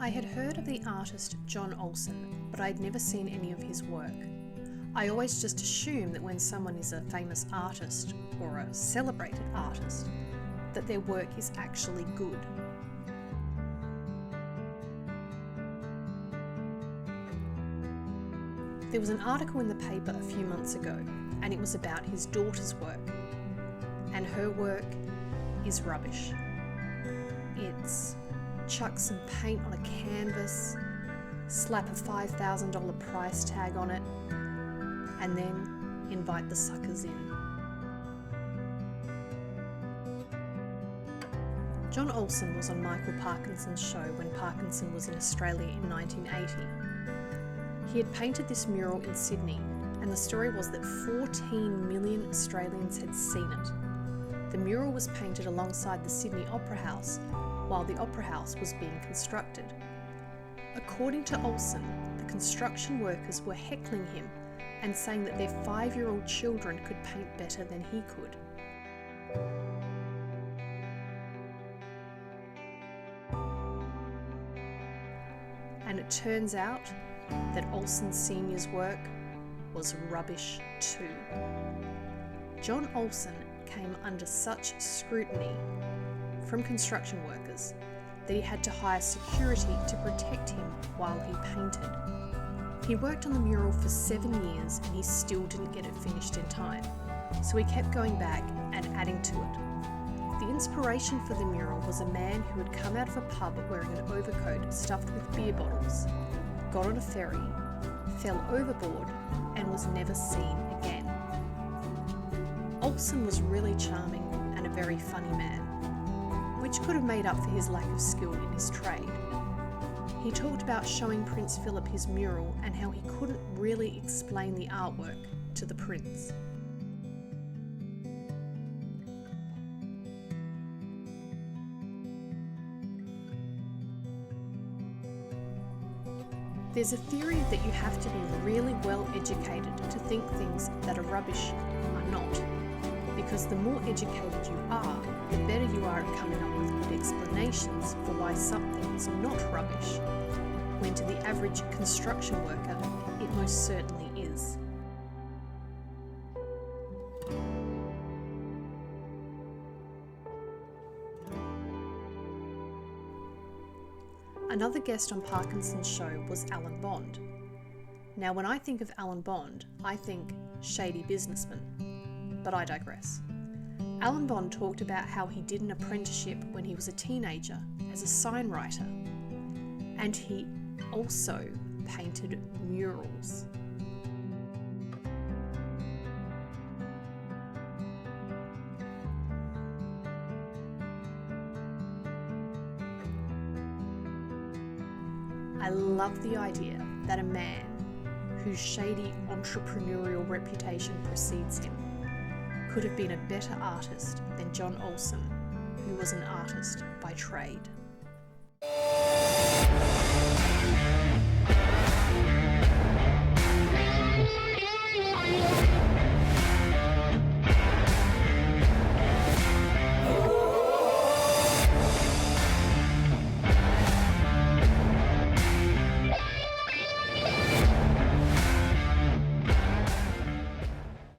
I had heard of the artist John Olsen, but I had never seen any of his work. I always just assume that when someone is a famous artist or a celebrated artist, that their work is actually good. There was an article in the paper a few months ago, and it was about his daughter's work. And her work is rubbish. It's chuck some paint on a canvas, slap a $5,000 price tag on it, and then invite the suckers in. John Olsen was on Michael Parkinson's show when Parkinson was in Australia in 1980. He had painted this mural in Sydney, and the story was that 14 million Australians had seen it. The mural was painted alongside the Sydney Opera House while the Opera House was being constructed. According to Olsen, the construction workers were heckling him and saying that their 5-year-old children could paint better than he could. And it turns out that Olsen Sr.'s work was rubbish too. John Olsen came under such scrutiny from construction workers that he had to hire security to protect him while he painted. He worked on the mural for 7 years and he still didn't get it finished in time, so he kept going back and adding to it. The inspiration for the mural was a man who had come out of a pub wearing an overcoat stuffed with beer bottles, got on a ferry, fell overboard, and was never seen again. Olsen was really charming and a very funny man, which could have made up for his lack of skill in his trade. He talked about showing Prince Philip his mural and how he couldn't really explain the artwork to the prince. There's a theory that you have to be really well educated to think things that are rubbish are not, because the more educated you are, the better you are at coming up with good explanations for why something is not rubbish, when to the average construction worker, it most certainly is. Another guest on Parkinson's show was Alan Bond. Now, when I think of Alan Bond, I think shady businessman, but I digress. Alan Bond talked about how he did an apprenticeship when he was a teenager as a sign writer, and he also painted murals. I love the idea that a man whose shady entrepreneurial reputation precedes him could have been a better artist than John Olsen, who was an artist by trade.